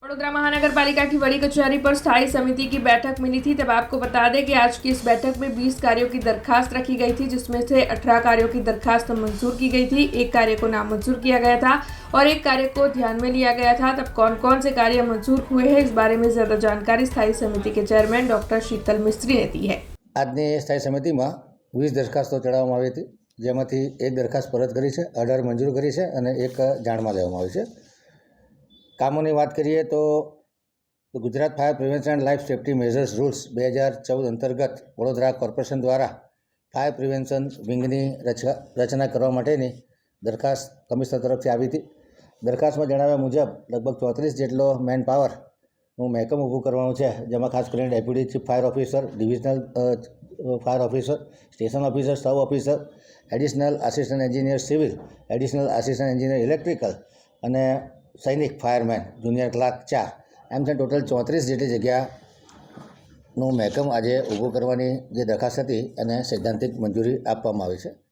वडोदरा महानगर पालिका की बड़ी कचहरी पर स्थायी समिति की बैठक मिली थी। तब आपको बता दें कि आज की इस बैठक में 20 कार्यों की दरखास्त रखी गई थी, जिसमें से 18 कार्यों की दरखास्त मंजूर की गई थी, एक कार्य को नामंजूर किया गया था और एक कार्य को ध्यान में लिया गया था। तब कौन कौन से कार्य मंजूर हुए हैं, इस बारे में ज्यादा जानकारी स्थायी समिति के चेयरमैन डॉक्टर शीतल मिस्त्री ने दी है। આજની સ્થાયી સમિતિમાં 20 દરખાસ્તો ચડાવવામાં આવી હતી, જેમાંથી એક દરખાસ્ત પરત કરી છે, 18 મંજૂર કરી છે અને એક જાણમાં લેવામાં આવી છે. કામોની વાત કરીએ તો Gujarat fire prevention and life safety measures rules 2014 અંતર્ગત વડોદરા કોર્પોરેશન દ્વારા ફાયર પ્રિવેન્શન વિંગની રચના કરવા માટેની દરખાસ્ત કમિશનર તરફથી આવી હતી. દરખાસ્તમાં જણાવ્યા મુજબ લગભગ 34 જેટલો મેન પાવરનું મહેકમ ઊભું કરવાનું છે, જેમાં ખાસ કરીને deputy chief fire officer, divisional fire officer, station officer, સબ officer, additional assistant engineer civil, additional assistant engineer electrical અને સૈનિક ફાયરમેન જુનિયર ક્લાર્ક 4, એમ છે ટોટલ 34 જેટલી જગ્યાનું મહેકમ આજે ઊભું કરવાની જે દરખાસ્ત હતી એને સૈદ્ધાંતિક મંજૂરી આપવામાં આવી છે.